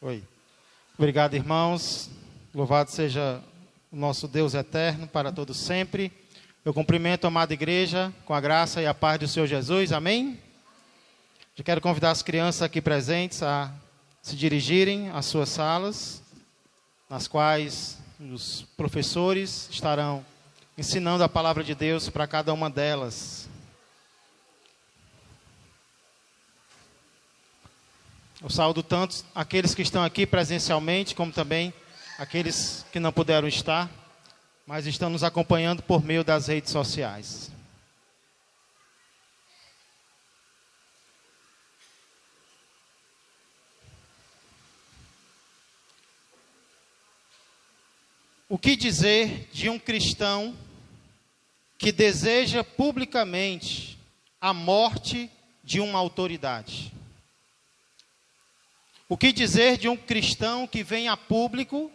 Oi. Obrigado, irmãos. Louvado seja o nosso Deus eterno para todos sempre. Eu cumprimento a amada igreja com a graça e a paz do Senhor Jesus. Amém? Eu quero convidar as crianças aqui presentes a se dirigirem às suas salas, nas quais os professores estarão ensinando a palavra de Deus para cada uma delas. Eu saúdo tanto aqueles que estão aqui presencialmente, como também aqueles que não puderam estar, mas estão nos acompanhando por meio das redes sociais. O que dizer de um cristão que deseja publicamente a morte de uma autoridade? O que dizer de um cristão que vem a público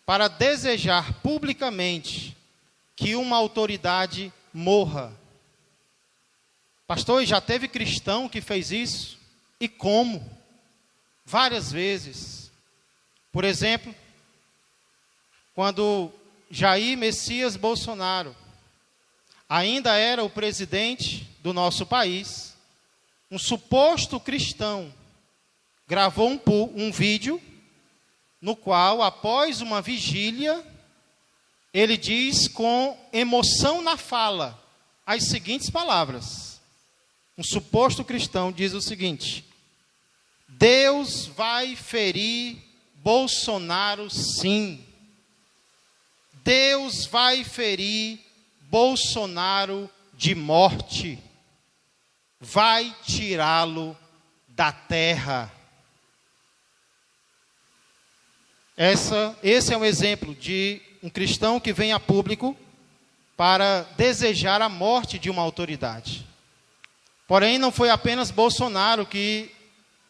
para desejar publicamente que uma autoridade morra? Pastor, já teve cristão que fez isso? E como? Várias vezes. Por exemplo, quando Jair Messias Bolsonaro ainda era o presidente do nosso país, um suposto cristão gravou um vídeo no qual, após uma vigília, ele diz com emoção na fala as seguintes palavras. Um suposto cristão diz o seguinte: Deus vai ferir Bolsonaro sim. Deus vai ferir Bolsonaro de morte. Vai tirá-lo da terra. Esse é um exemplo de um cristão que vem a público para desejar a morte de uma autoridade. Porém, não foi apenas Bolsonaro que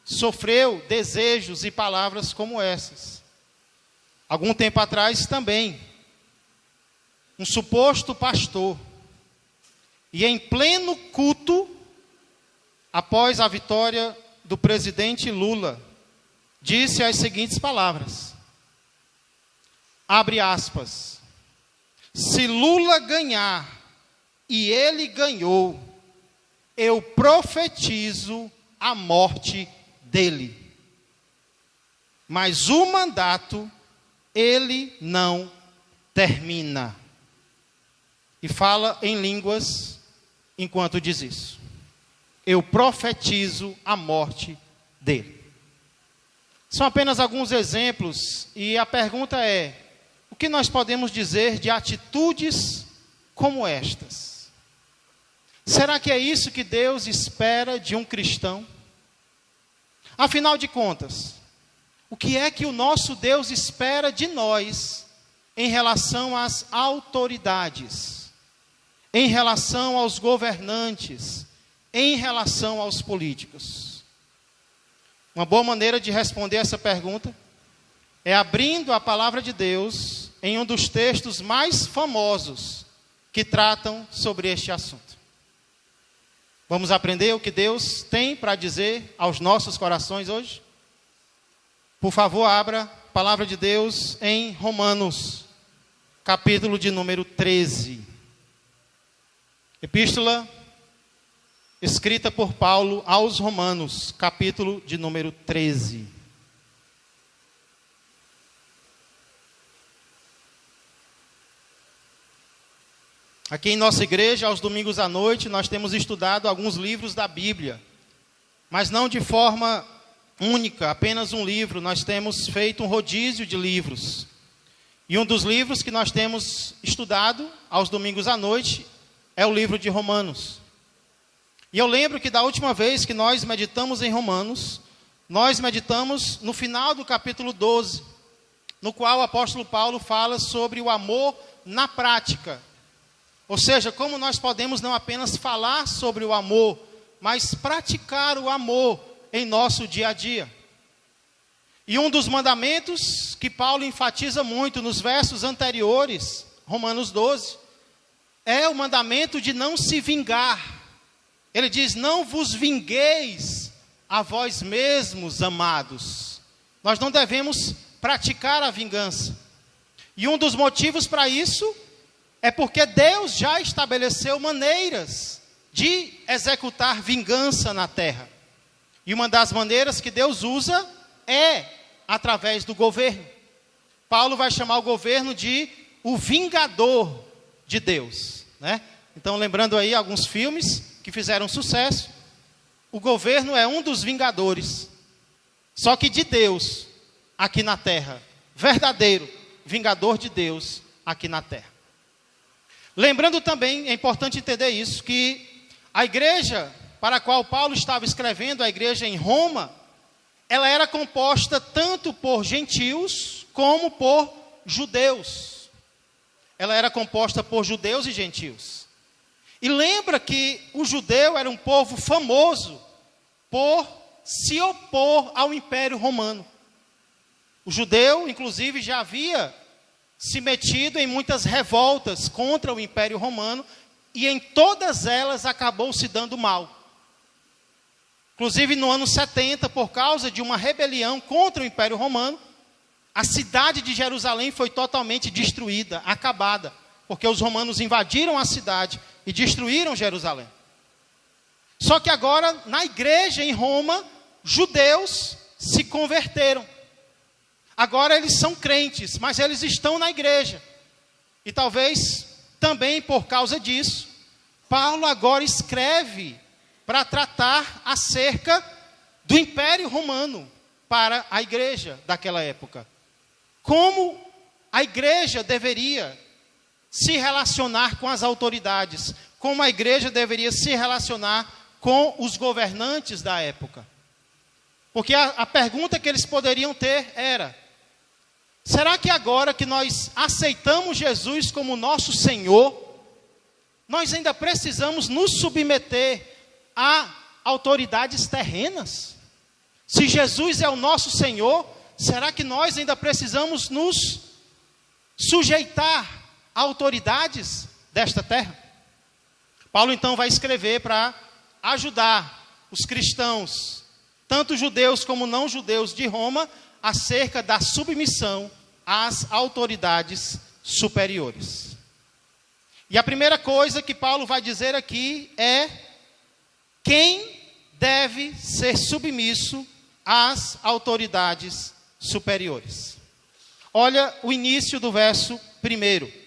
sofreu desejos e palavras como essas. Algum tempo atrás também, um suposto pastor, e em pleno culto, após a vitória do presidente Lula, disse as seguintes palavras. Abre aspas. Se Lula ganhar, e ele ganhou, eu profetizo a morte dele. Mas o mandato, ele não termina. E fala em línguas enquanto diz isso. Eu profetizo a morte dele. São apenas alguns exemplos, e a pergunta é: o que nós podemos dizer de atitudes como estas? Será que é isso que Deus espera de um cristão? Afinal de contas, o que é que o nosso Deus espera de nós em relação às autoridades, em relação aos governantes, em relação aos políticos? Uma boa maneira de responder essa pergunta é abrindo a palavra de Deus em um dos textos mais famosos que tratam sobre este assunto. Vamos aprender o que Deus tem para dizer aos nossos corações hoje? Por favor, abra a palavra de Deus em Romanos, capítulo de número 13. Epístola escrita por Paulo aos Romanos, capítulo de número 13. Aqui em nossa igreja, aos domingos à noite, nós temos estudado alguns livros da Bíblia, mas não de forma única, apenas um livro. Nós temos feito um rodízio de livros. E um dos livros que nós temos estudado aos domingos à noite é o livro de Romanos. E eu lembro que da última vez que nós meditamos em Romanos, nós meditamos no final do capítulo 12, no qual o apóstolo Paulo fala sobre o amor na prática. Ou seja, como nós podemos não apenas falar sobre o amor, mas praticar o amor em nosso dia a dia. E um dos mandamentos que Paulo enfatiza muito nos versos anteriores, Romanos 12, é o mandamento de não se vingar. Ele diz: não vos vingueis a vós mesmos, amados, Nós não devemos praticar a vingança. E um dos motivos para isso é porque Deus já estabeleceu maneiras de executar vingança na terra. E uma das maneiras que Deus usa é através do governo. Paulo vai chamar o governo de o vingador de Deus, né? Então, lembrando aí alguns filmes que fizeram sucesso, o governo é um dos vingadores, só que de Deus aqui na terra, verdadeiro vingador de Deus aqui na terra. Lembrando também, é importante entender isso, que a igreja para a qual Paulo estava escrevendo, a igreja em Roma, ela era composta tanto por gentios como por judeus. Ela era composta por judeus e gentios. E lembra que o judeu era um povo famoso por se opor ao Império Romano. O judeu, inclusive, já havia se metido em muitas revoltas contra o Império Romano, e em todas elas acabou se dando mal. Inclusive no ano 70, por causa de uma rebelião contra o Império Romano, a cidade de Jerusalém foi totalmente destruída, acabada, porque os romanos invadiram a cidade e destruíram Jerusalém. Só que agora, na igreja em Roma, judeus se converteram. Agora eles são crentes, mas eles estão na igreja. E talvez também por causa disso, Paulo agora escreve para tratar acerca do Império Romano para a igreja daquela época. Como a igreja deveria se relacionar com as autoridades, como a igreja deveria se relacionar com os governantes da época. Porque a pergunta que eles poderiam ter era: será que agora que nós aceitamos Jesus como nosso Senhor, nós ainda precisamos nos submeter a autoridades terrenas? Se Jesus é o nosso Senhor, será que nós ainda precisamos nos sujeitar a autoridades desta terra? Paulo então vai escrever para ajudar os cristãos, tanto judeus como não judeus de Roma, acerca da submissão às autoridades superiores. E a primeira coisa que Paulo vai dizer aqui é quem deve ser submisso às autoridades superiores. Olha o início do verso 1.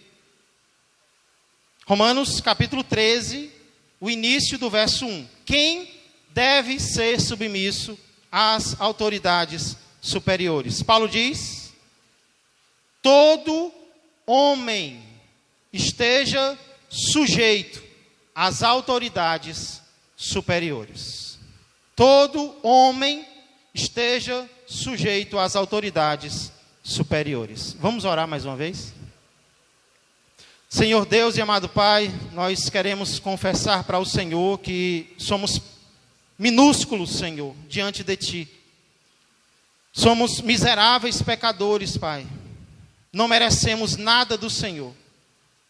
Romanos capítulo 13, o início do verso 1. Quem deve ser submisso às autoridades superiores? Paulo diz: todo homem esteja sujeito às autoridades superiores. Todo homem esteja sujeito às autoridades superiores. Vamos orar mais uma vez? Senhor Deus e amado Pai, nós queremos confessar para o Senhor que somos minúsculos, Senhor, diante de Ti. Somos miseráveis pecadores, Pai. Não merecemos nada do Senhor.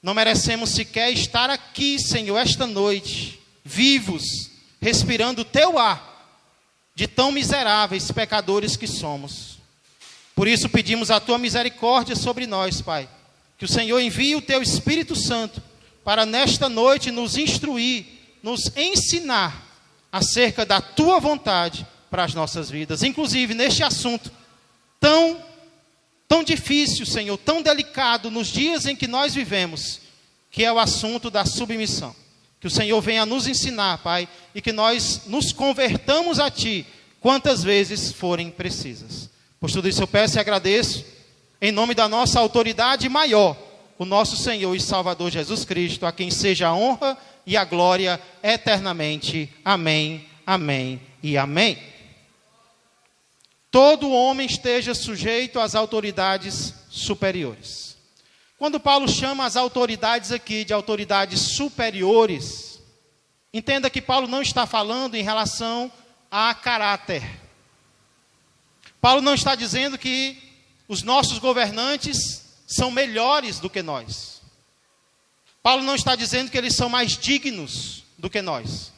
Não merecemos sequer estar aqui, Senhor, esta noite, vivos, respirando o Teu ar, de tão miseráveis pecadores que somos. Por isso pedimos a Tua misericórdia sobre nós, Pai. Que o Senhor envie o Teu Espírito Santo para nesta noite nos instruir, nos ensinar acerca da Tua vontade para as nossas vidas. Inclusive neste assunto tão difícil, Senhor, tão delicado nos dias em que nós vivemos, que é o assunto da submissão. Que o Senhor venha nos ensinar, Pai, e que nós nos convertamos a Ti quantas vezes forem precisas. Por tudo isso eu peço e agradeço, em nome da nossa autoridade maior, o nosso Senhor e Salvador Jesus Cristo, a quem seja a honra e a glória eternamente. Amém, amém e amém. Todo homem esteja sujeito às autoridades superiores. Quando Paulo chama as autoridades aqui de autoridades superiores, entenda que Paulo não está falando em relação a caráter. Paulo não está dizendo que os nossos governantes são melhores do que nós. Paulo não está dizendo que eles são mais dignos do que nós.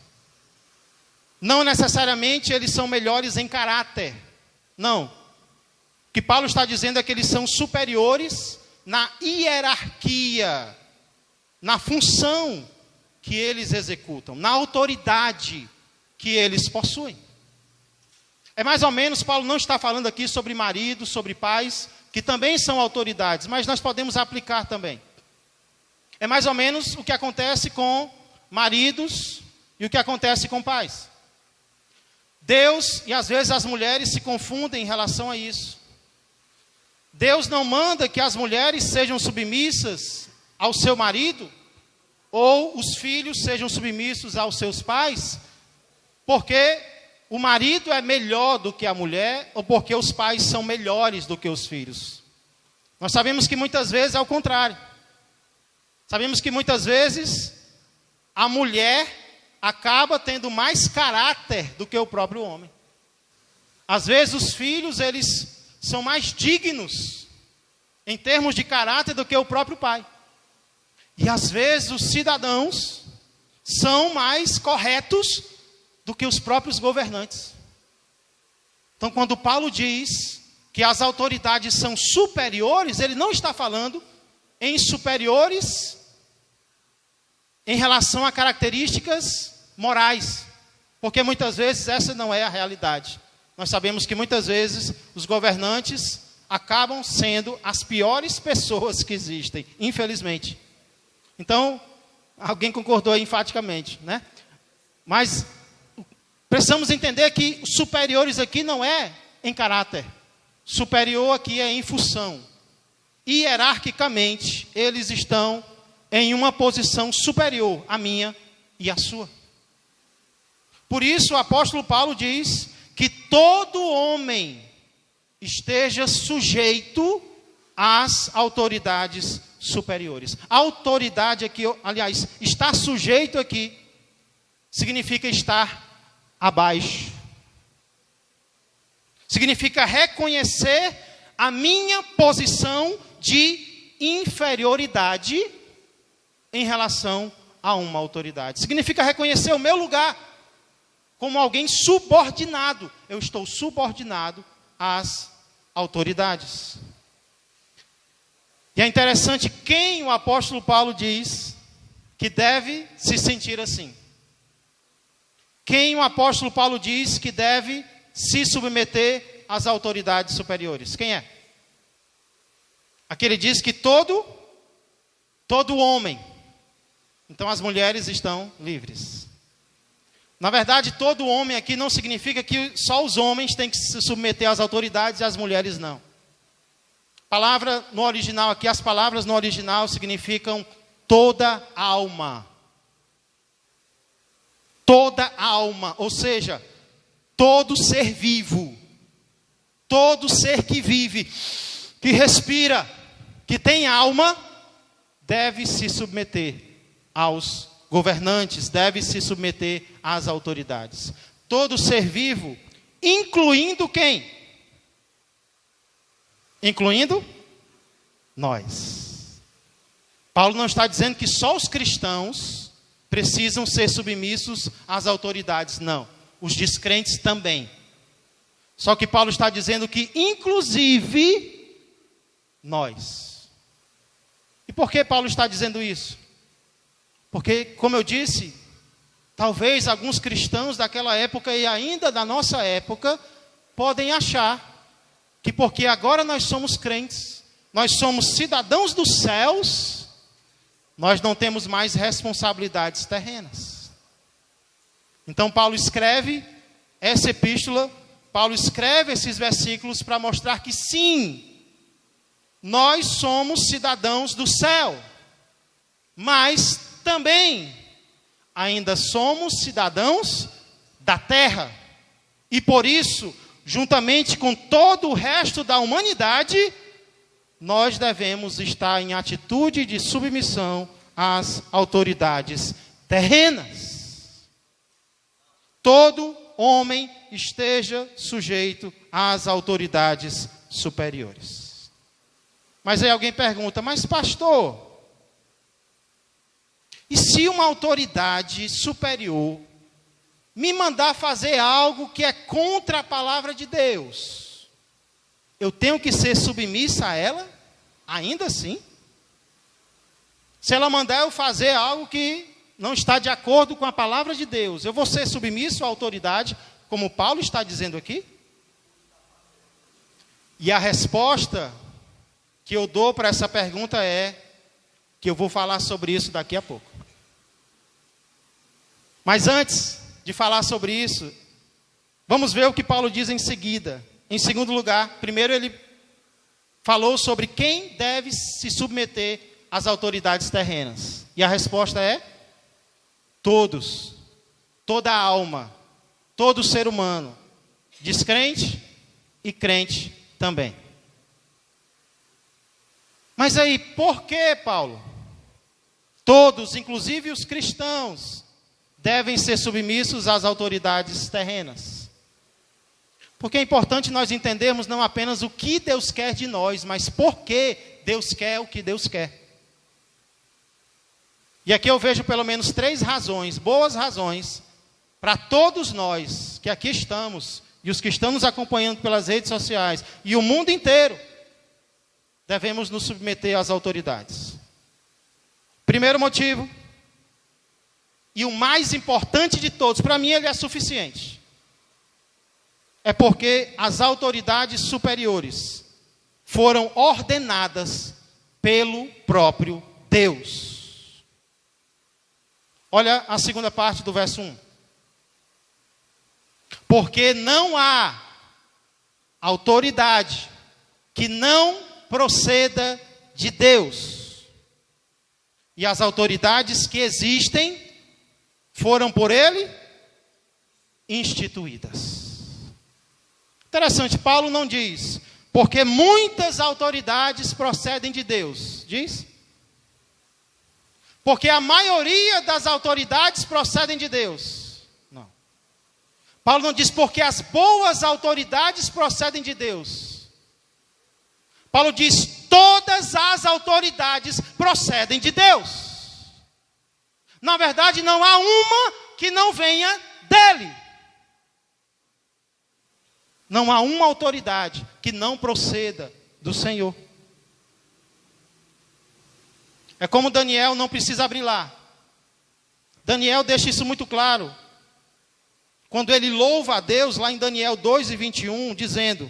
Não necessariamente eles são melhores em caráter. Não. O que Paulo está dizendo é que eles são superiores na hierarquia, na função que eles executam, na autoridade que eles possuem. É mais ou menos, Paulo não está falando aqui sobre maridos, sobre pais, que também são autoridades, mas nós podemos aplicar também. É mais ou menos o que acontece com maridos e o que acontece com pais. Deus, e às vezes as mulheres se confundem em relação a isso. Deus não manda que as mulheres sejam submissas ao seu marido, ou os filhos sejam submissos aos seus pais, porque o marido é melhor do que a mulher, ou porque os pais são melhores do que os filhos. Nós sabemos que muitas vezes é o contrário. Sabemos que muitas vezes a mulher acaba tendo mais caráter do que o próprio homem. Às vezes os filhos, eles são mais dignos em termos de caráter do que o próprio pai. E às vezes os cidadãos são mais corretos do que os próprios governantes. Então, quando Paulo diz que as autoridades são superiores, ele não está falando em superiores em relação a características morais, porque muitas vezes essa não é a realidade. Nós sabemos que muitas vezes os governantes acabam sendo as piores pessoas que existem, infelizmente. Então, alguém concordou aí enfaticamente, né? Mas precisamos entender que superiores aqui não é em caráter. Superior aqui é em função. Hierarquicamente, eles estão em uma posição superior à minha e à sua. Por isso, o apóstolo Paulo diz que todo homem esteja sujeito às autoridades superiores. A autoridade aqui, aliás, estar sujeito aqui, significa estar abaixo. Significa reconhecer a minha posição de inferioridade em relação a uma autoridade. Significa reconhecer o meu lugar como alguém subordinado. Eu estou subordinado às autoridades. E é interessante quem o apóstolo Paulo diz que deve se sentir assim. Quem o apóstolo Paulo diz que deve se submeter às autoridades superiores. Quem é? Aquele diz que todo homem. Então as mulheres estão livres. Na verdade, todo homem aqui não significa que só os homens têm que se submeter às autoridades e as mulheres não. Palavra no original aqui, as palavras no original significam toda alma. Toda alma, ou seja, todo ser vivo, todo ser que vive, que respira, que tem alma, deve se submeter aos governantes, deve se submeter às autoridades. Todo ser vivo, incluindo quem? Incluindo nós. Paulo não está dizendo que só os cristãos precisam ser submissos às autoridades, não. Os descrentes também. Só que Paulo está dizendo que, inclusive, nós. E por que Paulo está dizendo isso? Porque, como eu disse, talvez alguns cristãos daquela época e ainda da nossa época podem achar que porque agora nós somos crentes, nós somos cidadãos dos céus, nós não temos mais responsabilidades terrenas. Então Paulo escreve essa epístola, Paulo escreve esses versículos para mostrar que sim, nós somos cidadãos do céu, mas também ainda somos cidadãos da terra. E por isso, juntamente com todo o resto da humanidade, nós devemos estar em atitude de submissão às autoridades terrenas. Todo homem esteja sujeito às autoridades superiores. Mas aí alguém pergunta, mas pastor, e se uma autoridade superior me mandar fazer algo que é contra a palavra de Deus? eu tenho que ser submissa a ela, ainda assim? Se ela mandar eu fazer algo que não está de acordo com a palavra de Deus, eu vou ser submisso à autoridade, como Paulo está dizendo aqui? E a resposta que eu dou para essa pergunta é que eu vou falar sobre isso daqui a pouco. Mas antes de falar sobre isso, vamos ver o que Paulo diz em seguida. Em segundo lugar, primeiro ele falou sobre quem deve se submeter às autoridades terrenas. E a resposta é: todos, toda alma, todo ser humano, descrente e crente também. Mas aí, por que, Paulo? Todos, inclusive os cristãos, devem ser submissos às autoridades terrenas. Porque é importante nós entendermos não apenas o que Deus quer de nós, mas por que Deus quer o que Deus quer. E aqui eu vejo pelo menos 3 razões, boas razões, para todos nós que aqui estamos, e os que estão nos acompanhando pelas redes sociais, e o mundo inteiro, devemos nos submeter às autoridades. Primeiro motivo, e o mais importante de todos, para mim ele é suficiente, é porque as autoridades superiores foram ordenadas pelo próprio Deus. Olha a segunda parte do verso 1. Porque não há autoridade que não proceda de Deus. E as autoridades que existem foram por ele instituídas. Interessante, Paulo não diz, porque muitas autoridades procedem de Deus. Diz? Porque a maioria das autoridades procedem de Deus. Não. Paulo não diz porque as boas autoridades procedem de Deus. Paulo diz, todas as autoridades procedem de Deus. Na verdade, não há uma que não venha dele. Não há uma autoridade que não proceda do Senhor. É como Daniel, não precisa abrir lá. Daniel deixa isso muito claro. Quando ele louva a Deus, lá em Daniel 2:21, dizendo,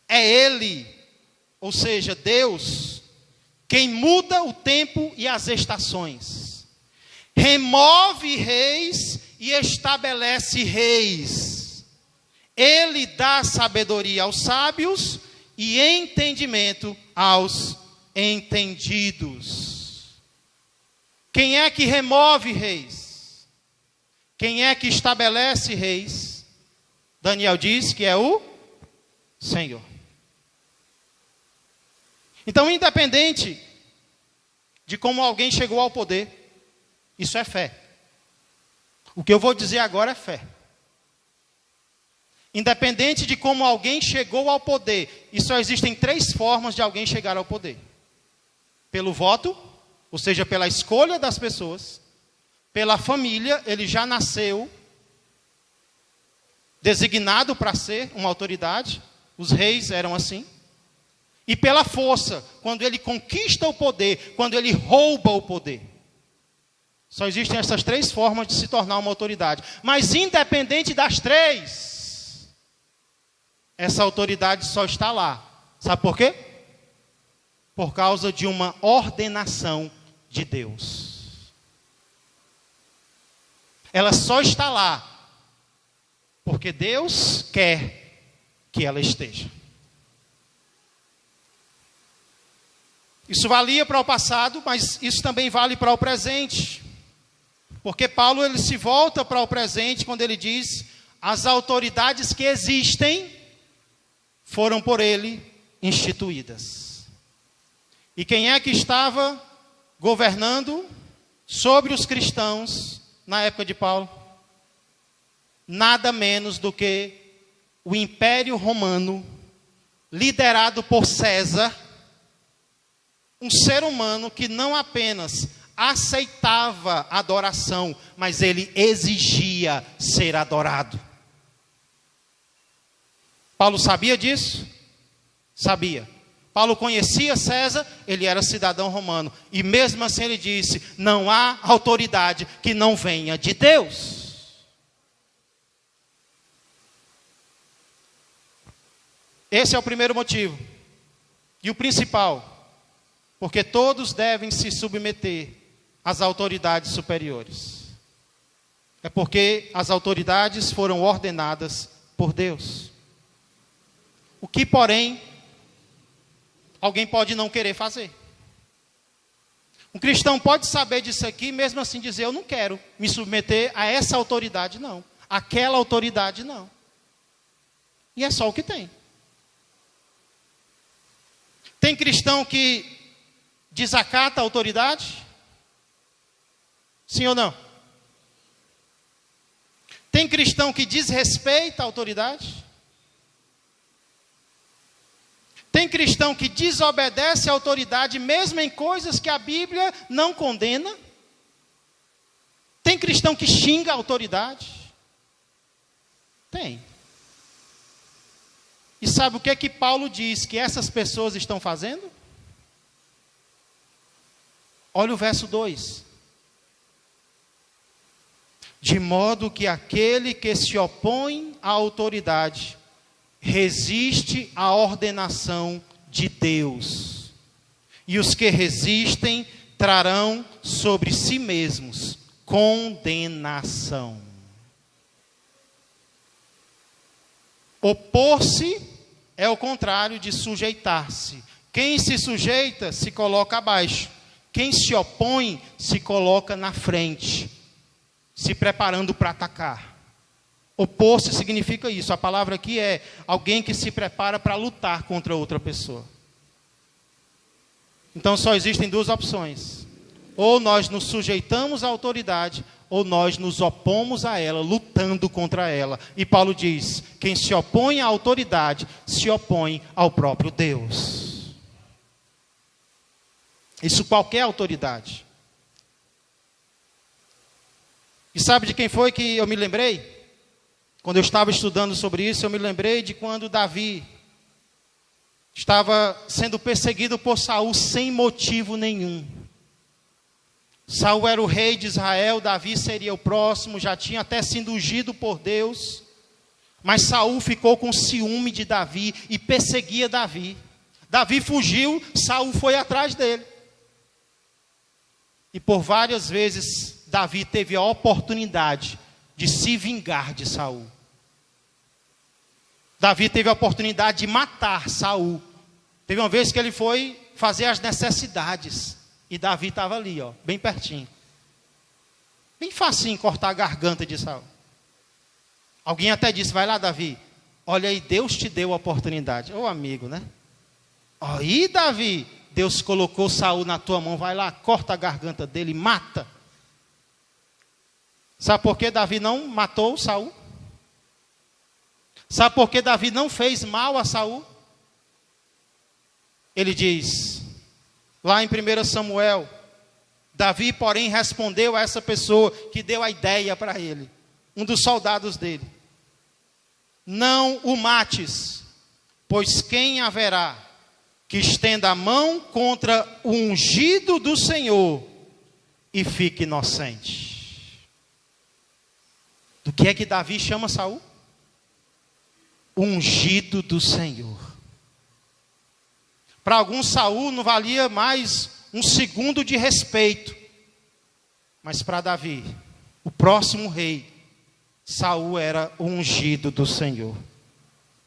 é Ele, ou seja, Deus, quem muda o tempo e as estações. Remove reis e estabelece reis. Ele dá sabedoria aos sábios e entendimento aos entendidos. Quem é que remove reis? Quem é que estabelece reis? Daniel diz que é o Senhor. Então, independente de como alguém chegou ao poder, isso é fé. O que eu vou dizer agora é fé. Independente de como alguém chegou ao poder, e só existem 3 formas de alguém chegar ao poder. Pelo voto, ou seja, pela escolha das pessoas. Pela família, ele já nasceu designado para ser uma autoridade. Os reis eram assim. E pela força, quando ele conquista o poder, quando ele rouba o poder. Só existem essas 3 formas de se tornar uma autoridade. Mas independente das 3, essa autoridade só está lá. Sabe por quê? Por causa de uma ordenação de Deus. Ela só está lá porque Deus quer que ela esteja. Isso valia para o passado, mas isso também vale para o presente. Porque Paulo ele se volta para o presente quando ele diz: as autoridades que existem foram por ele instituídas. E quem é que estava governando sobre os cristãos na época de Paulo? Nada menos do que o Império Romano, liderado por César, um ser humano que não apenas aceitava adoração, mas ele exigia ser adorado. Paulo sabia disso? Sabia. Paulo conhecia César, ele era cidadão romano. E mesmo assim ele disse, não há autoridade que não venha de Deus. Esse é o primeiro motivo. E o principal, porque todos devem se submeter às autoridades superiores. É porque as autoridades foram ordenadas por Deus. O que, porém, alguém pode não querer fazer. Um cristão pode saber disso aqui, mesmo assim dizer, eu não quero me submeter a essa autoridade, não. Aquela autoridade, não. E é só o que tem. Tem cristão que desacata a autoridade? Sim ou não? Tem cristão que desrespeita a autoridade? Tem cristão que desobedece à autoridade, mesmo em coisas que a Bíblia não condena? Tem cristão que xinga a autoridade? Tem. E sabe o que é que Paulo diz que essas pessoas estão fazendo? Olha o verso 2. De modo que aquele que se opõe à autoridade resiste à ordenação de Deus. E os que resistem trarão sobre si mesmos condenação. Opor-se é o contrário de sujeitar-se. Quem se sujeita se coloca abaixo. Quem se opõe se coloca na frente, se preparando para atacar. Opor-se significa isso. A palavra aqui é alguém que se prepara para lutar contra outra pessoa. Então só existem duas opções. Ou nós nos sujeitamos à autoridade, ou nós nos opomos a ela, lutando contra ela. E Paulo diz, quem se opõe à autoridade, se opõe ao próprio Deus. Isso qualquer autoridade. E sabe de quem foi que eu me lembrei? Quando eu estava estudando sobre isso, eu me lembrei de quando Davi estava sendo perseguido por Saul sem motivo nenhum. Saul era o rei de Israel, Davi seria o próximo, já tinha até sido ungido por Deus. Mas Saul ficou com ciúme de Davi e perseguia Davi. Davi fugiu, Saul foi atrás dele. E por várias vezes Davi teve a oportunidade de se vingar de Saul. Davi teve a oportunidade de matar Saul. Teve uma vez que ele foi fazer as necessidades. E Davi estava ali, ó, bem pertinho. Bem facinho cortar a garganta de Saul. Alguém até disse, vai lá Davi. Olha aí, Deus te deu a oportunidade. Ô amigo, né? Aí Davi, Deus colocou Saul na tua mão. Vai lá, corta a garganta dele, mata. Sabe por que Davi não matou Saul? Sabe por que Davi não fez mal a Saul? Ele diz, lá em 1 Samuel, Davi, porém, respondeu a essa pessoa que deu a ideia para ele, um dos soldados dele. Não o mates, pois quem haverá que estenda a mão contra o ungido do Senhor e fique inocente? Do que é que Davi chama Saul? Ungido do Senhor. Para alguns, Saul não valia mais um segundo de respeito. Mas para Davi, o próximo rei, Saul era o ungido do Senhor.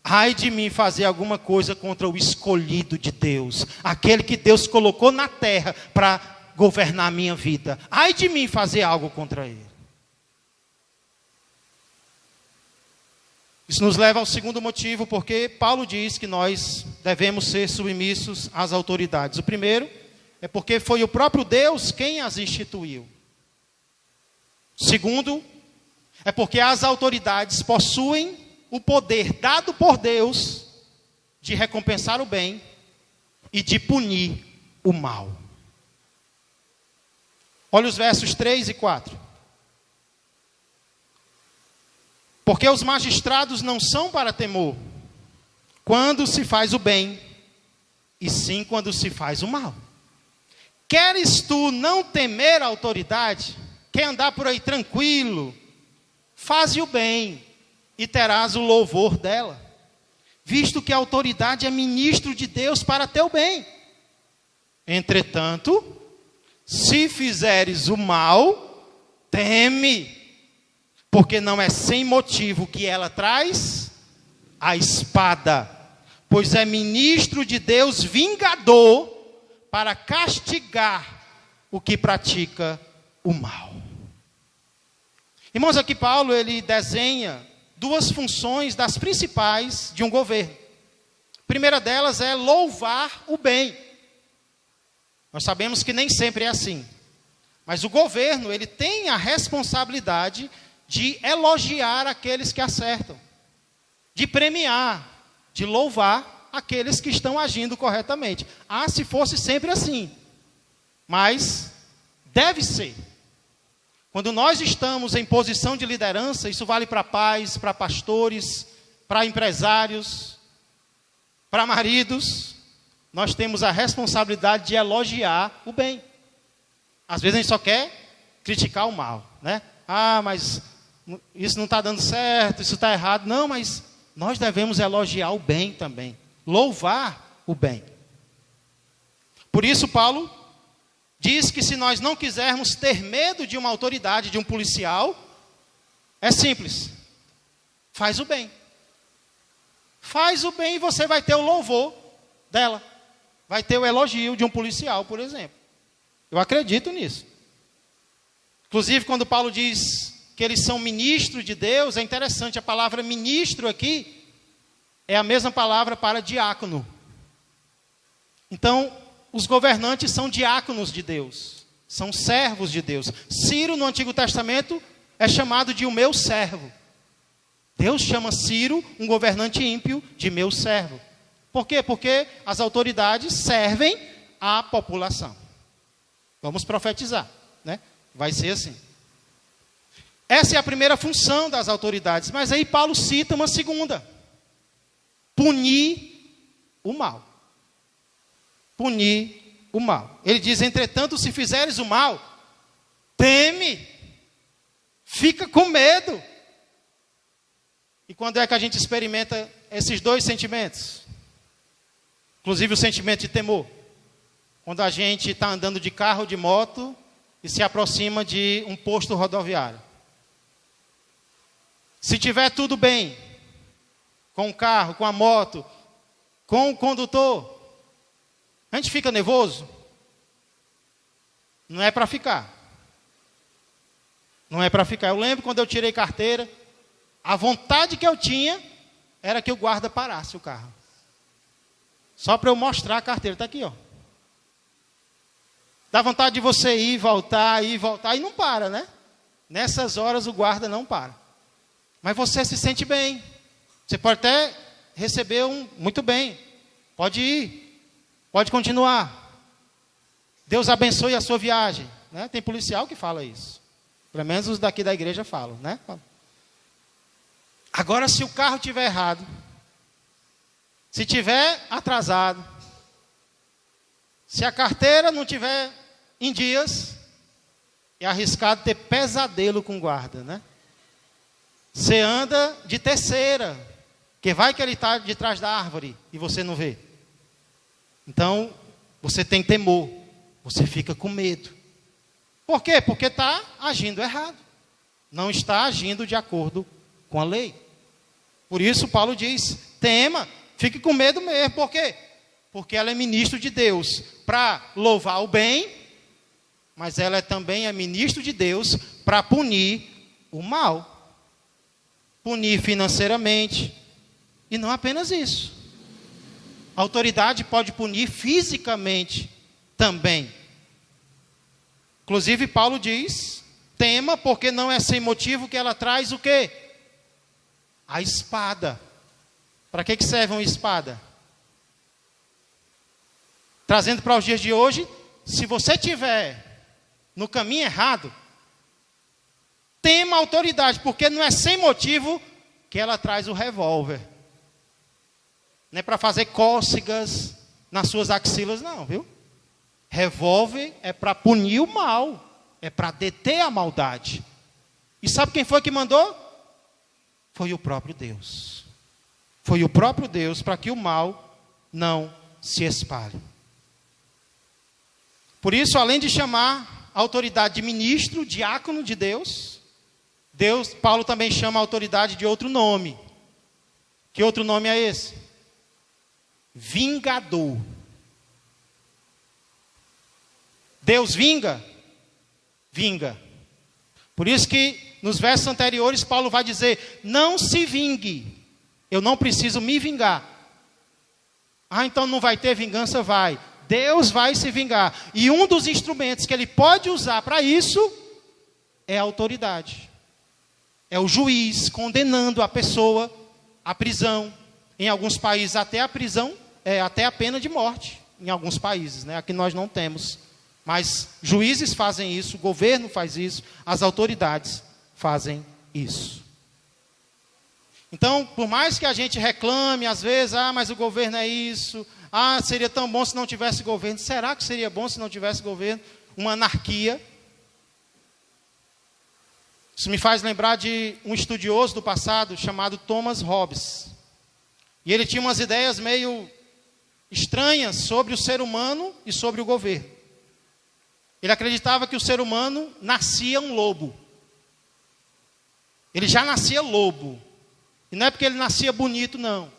Ai de mim fazer alguma coisa contra o escolhido de Deus, aquele que Deus colocou na terra para governar a minha vida. Ai de mim fazer algo contra ele. Isso nos leva ao segundo motivo, porque Paulo diz que nós devemos ser submissos às autoridades. O primeiro é porque foi o próprio Deus quem as instituiu. O segundo é porque as autoridades possuem o poder dado por Deus de recompensar o bem e de punir o mal. Olha os versos 3 e 4. Porque os magistrados não são para temor, quando se faz o bem, e sim quando se faz o mal. Queres tu não temer a autoridade? Quer andar por aí tranquilo? Faze o bem e terás o louvor dela, visto que a autoridade é ministro de Deus para teu bem. Entretanto, se fizeres o mal, teme, porque não é sem motivo que ela traz a espada, pois é ministro de Deus vingador para castigar o que pratica o mal. Irmãos, aqui Paulo ele desenha duas funções das principais de um governo. A primeira delas é louvar o bem. Nós sabemos que nem sempre é assim. Mas o governo, ele tem a responsabilidade de elogiar aqueles que acertam, de premiar, de louvar aqueles que estão agindo corretamente. Ah, se fosse sempre assim. Mas deve ser. Quando nós estamos em posição de liderança, isso vale para pais, para pastores, para empresários, para maridos, nós temos a responsabilidade de elogiar o bem. Às vezes a gente só quer criticar o mal, né? Ah, mas isso não está dando certo, isso está errado. Não, mas nós devemos elogiar o bem também, louvar o bem. Por isso Paulo diz que se nós não quisermos ter medo de uma autoridade, de um policial, é simples, faz o bem. Faz o bem e você vai ter o louvor dela. Vai ter o elogio de um policial, por exemplo. Eu acredito nisso. Inclusive, quando Paulo diz que eles são ministros de Deus, é interessante, a palavra ministro aqui é a mesma palavra para diácono. Então, os governantes são diáconos de Deus, são servos de Deus. Ciro, no Antigo Testamento, é chamado de o meu servo. Deus chama Ciro, um governante ímpio, de meu servo. Por quê? Porque as autoridades servem à população. Vamos profetizar, né? Vai ser assim. Essa é a primeira função das autoridades, mas aí Paulo cita uma segunda: punir o mal. Punir o mal. Ele diz: entretanto, se fizeres o mal, teme, fica com medo. E quando é que a gente experimenta esses dois sentimentos? Inclusive o sentimento de temor. Quando a gente está andando de carro, de moto, e se aproxima de um posto rodoviário. Se tiver tudo bem, com o carro, com a moto, com o condutor, a gente fica nervoso? Não é para ficar. Não é para ficar. Eu lembro quando eu tirei carteira, a vontade que eu tinha era que o guarda parasse o carro. Só para eu mostrar a carteira. Está aqui, ó. Dá vontade de você ir, voltar, e não para, né? Nessas horas o guarda não para. Mas você se sente bem. Você pode até receber muito bem. Pode ir. Pode continuar. Deus abençoe a sua viagem. Né? Tem policial que fala isso. Pelo menos os daqui da igreja falam, né? Agora, se o carro estiver errado, se estiver atrasado, se a carteira não estiver em dias, é arriscado ter pesadelo com guarda, né? Você anda de terceira, que vai que ele está de trás da árvore e você não vê. Então, você tem temor, você fica com medo. Por quê? Porque está agindo errado. Não está agindo de acordo com a lei. Por isso, Paulo diz, tema, fique com medo mesmo. Por quê? Porque ela é ministro de Deus para louvar o bem, mas ela também é ministro de Deus para punir o mal. Punir financeiramente. E não apenas isso. A autoridade pode punir fisicamente também. Inclusive, Paulo diz, tema, porque não é sem motivo que ela traz o quê? A espada. Para que serve uma espada? Trazendo para os dias de hoje, se você estiver no caminho errado, tema a autoridade, porque não é sem motivo que ela traz o revólver. Não é para fazer cócegas, nas suas axilas, não, viu? Revólver é para punir o mal, é para deter a maldade. E sabe quem foi que mandou? Foi o próprio Deus. Foi o próprio Deus para que o mal não se espalhe. Por isso, além de chamar a autoridade de ministro, diácono de Deus, Paulo também chama a autoridade de outro nome. Que outro nome é esse? Vingador. Deus vinga? Vinga. Por isso que nos versos anteriores Paulo vai dizer, não se vingue. Eu não preciso me vingar. Ah, então não vai ter vingança? Vai. Deus vai se vingar. E um dos instrumentos que ele pode usar para isso é a autoridade. É o juiz condenando a pessoa à prisão. Em alguns países até a prisão, até a pena de morte. Em alguns países, né? Aqui nós não temos. Mas juízes fazem isso, o governo faz isso, as autoridades fazem isso. Então, por mais que a gente reclame, às vezes, mas o governo é isso, seria tão bom se não tivesse governo. Será que seria bom se não tivesse governo? Uma anarquia. Isso me faz lembrar de um estudioso do passado chamado Thomas Hobbes. E ele tinha umas ideias meio estranhas sobre o ser humano e sobre o governo. Ele acreditava que o ser humano nascia um lobo. Ele já nascia lobo. E não é porque ele nascia bonito, não.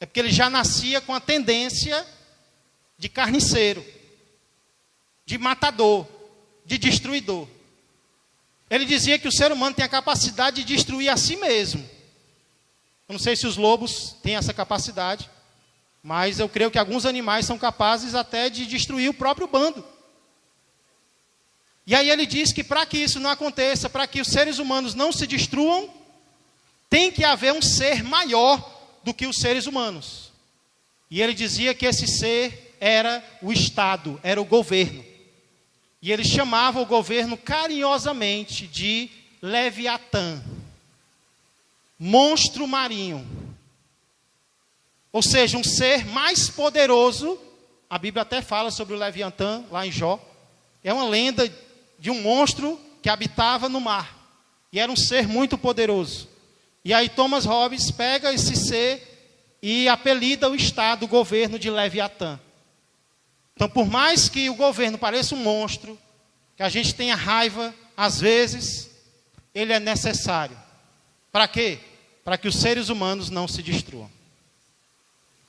É porque ele já nascia com a tendência de carniceiro, de matador, de destruidor. Ele dizia que o ser humano tem a capacidade de destruir a si mesmo. Eu não sei se os lobos têm essa capacidade, mas eu creio que alguns animais são capazes até de destruir o próprio bando. E aí ele diz que para que isso não aconteça, para que os seres humanos não se destruam, tem que haver um ser maior do que os seres humanos. E ele dizia que esse ser era o Estado, era o governo. E ele chamava o governo carinhosamente de Leviatã, monstro marinho. Ou seja, um ser mais poderoso. A Bíblia até fala sobre o Leviatã, lá em Jó. É uma lenda de um monstro que habitava no mar. E era um ser muito poderoso. E aí Thomas Hobbes pega esse ser e apelida o Estado, o governo de Leviatã. Então, por mais que o governo pareça um monstro, que a gente tenha raiva, às vezes, ele é necessário. Para quê? Para que os seres humanos não se destruam.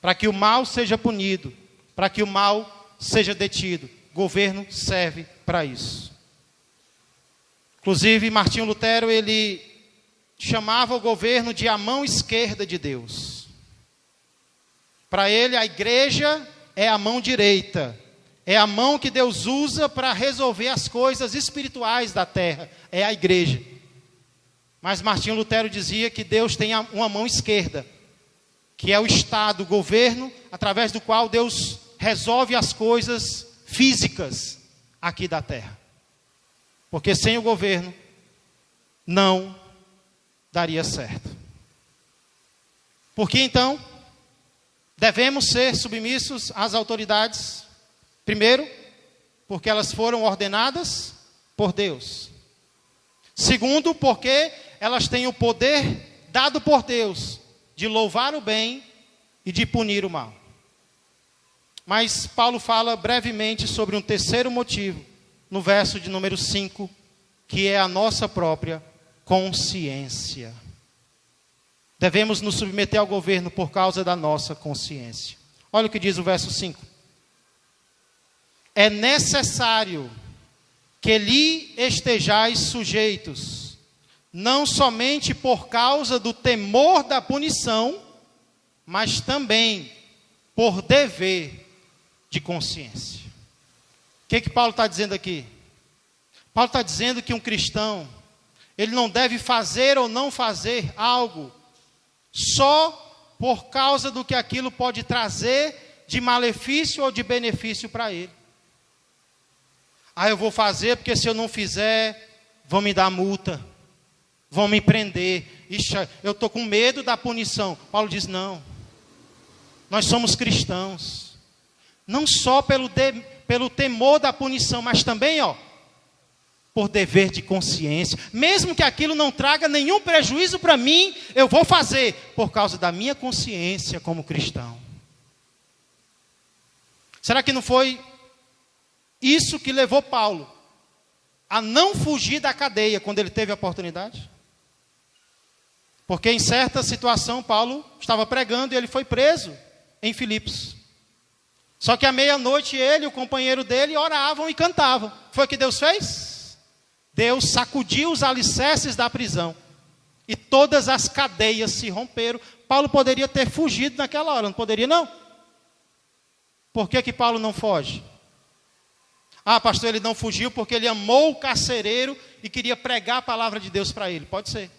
Para que o mal seja punido. Para que o mal seja detido. O governo serve para isso. Inclusive, Martinho Lutero, ele chamava o governo de a mão esquerda de Deus. Para ele, a igreja é a mão direita. É a mão que Deus usa para resolver as coisas espirituais da terra. É a igreja. Mas Martinho Lutero dizia que Deus tem uma mão esquerda, que é o Estado, o governo, através do qual Deus resolve as coisas físicas aqui da terra. Porque sem o governo, não daria certo. Por que então devemos ser submissos às autoridades? Primeiro, porque elas foram ordenadas por Deus. Segundo, porque elas têm o poder dado por Deus de louvar o bem e de punir o mal. Mas Paulo fala brevemente sobre um terceiro motivo, no verso de número 5, que é a nossa própria consciência. Devemos nos submeter ao governo por causa da nossa consciência. Olha o que diz o verso 5. É necessário que lhe estejais sujeitos, não somente por causa do temor da punição, mas também por dever de consciência. O que Paulo está dizendo aqui? Paulo está dizendo que um cristão, ele não deve fazer ou não fazer algo só por causa do que aquilo pode trazer de malefício ou de benefício para ele. Eu vou fazer porque se eu não fizer, vão me dar multa, vão me prender. Ixi, eu estou com medo da punição. Paulo diz, não. Nós somos cristãos. Não só pelo temor da punição, mas também, por dever de consciência. Mesmo que aquilo não traga nenhum prejuízo para mim, eu vou fazer por causa da minha consciência como cristão. Será que não foi isso que levou Paulo a não fugir da cadeia quando ele teve a oportunidade? Porque em certa situação Paulo estava pregando e ele foi preso em Filipos. Só que à meia-noite ele e o companheiro dele oravam e cantavam. Foi o que Deus fez? Deus sacudiu os alicerces da prisão e todas as cadeias se romperam. Paulo poderia ter fugido naquela hora, não poderia não? Por que Paulo não foge? Pastor, ele não fugiu porque ele amou o carcereiro e queria pregar a palavra de Deus para ele. Pode ser.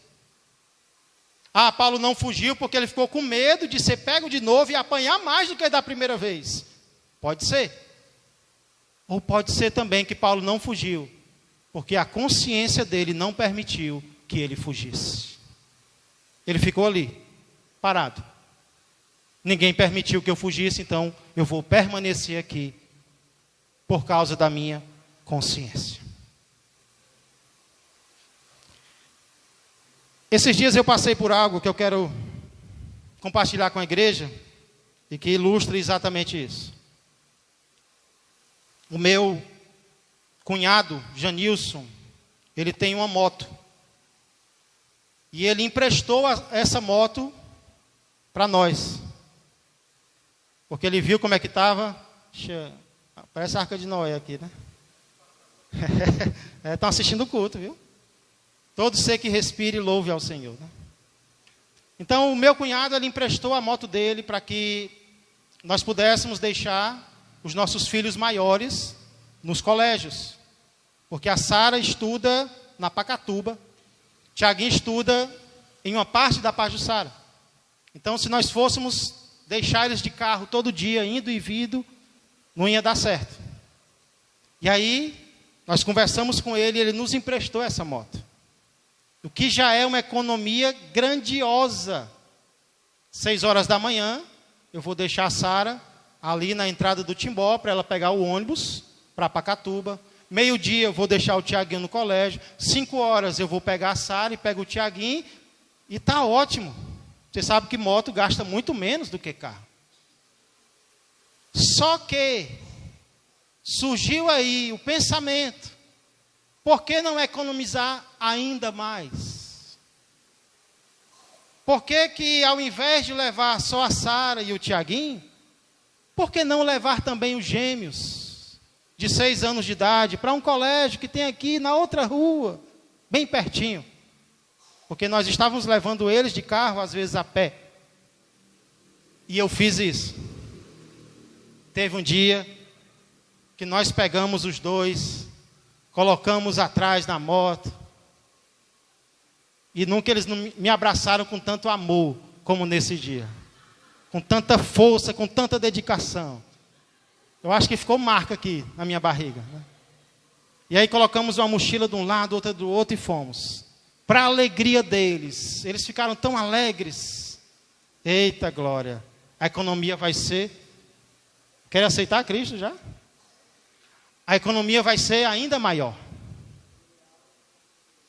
Paulo não fugiu porque ele ficou com medo de ser pego de novo e apanhar mais do que da primeira vez. Pode ser. Ou pode ser também que Paulo não fugiu porque a consciência dele não permitiu que ele fugisse. Ele ficou ali, parado. Ninguém permitiu que eu fugisse, então eu vou permanecer aqui por causa da minha consciência. Esses dias eu passei por algo que eu quero compartilhar com a igreja e que ilustra exatamente isso. O meu cunhado, Janilson, ele tem uma moto. E ele emprestou essa moto para nós. Porque ele viu como é que estava. Parece a Arca de Noé aqui, né? Estão assistindo o culto, viu? Todo ser que respire, louve ao Senhor, né? Então, o meu cunhado, ele emprestou a moto dele para que nós pudéssemos deixar os nossos filhos maiores nos colégios. Porque a Sara estuda na Pacatuba, Tiaguinho estuda em uma parte da Pajuçara. Então, se nós fôssemos deixar eles de carro todo dia, indo e vindo, não ia dar certo. E aí, nós conversamos com ele e ele nos emprestou essa moto. O que já é uma economia grandiosa. 6 horas da manhã, eu vou deixar a Sara ali na entrada do Timbó, para ela pegar o ônibus para Pacatuba. 12:00 eu vou deixar o Tiaguinho no colégio. 5 horas eu vou pegar a Sara e pego o Tiaguinho. E está ótimo. Você sabe que moto gasta muito menos do que carro. Só que surgiu aí o pensamento: por que não economizar ainda mais? Por que ao invés de levar só a Sara e o Tiaguinho, por que não levar também os gêmeos de 6 anos de idade para um colégio que tem aqui na outra rua, bem pertinho? Porque nós estávamos levando eles de carro, às vezes a pé. E eu fiz isso. Teve um dia que nós pegamos os dois, colocamos atrás na moto. E nunca eles me abraçaram com tanto amor como nesse dia. Com tanta força, com tanta dedicação. Eu acho que ficou marca aqui na minha barriga, né? E aí colocamos uma mochila de um lado, outra do outro e fomos. Para a alegria deles. Eles ficaram tão alegres. Eita glória. A economia vai ser... Quer aceitar Cristo já? A economia vai ser ainda maior.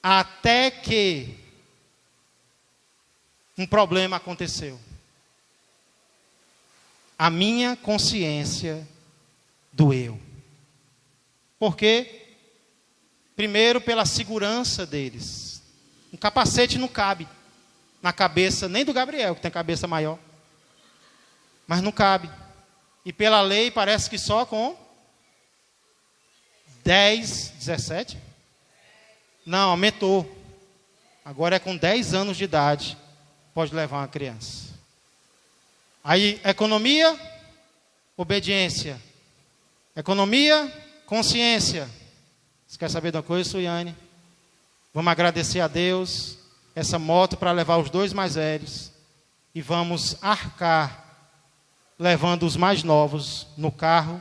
Até que um problema aconteceu. A minha consciência doeu. Por quê? Primeiro, pela segurança deles. Um capacete não cabe na cabeça nem do Gabriel, que tem cabeça maior. Mas não cabe. E pela lei parece que só com 10, 17? Não, aumentou. Agora é com 10 anos de idade. Pode levar uma criança. Aí, economia, obediência. Economia, consciência. Você quer saber de uma coisa, Suiane? Vamos agradecer a Deus, essa moto para levar os 2 mais velhos. E vamos arcar, levando os mais novos no carro,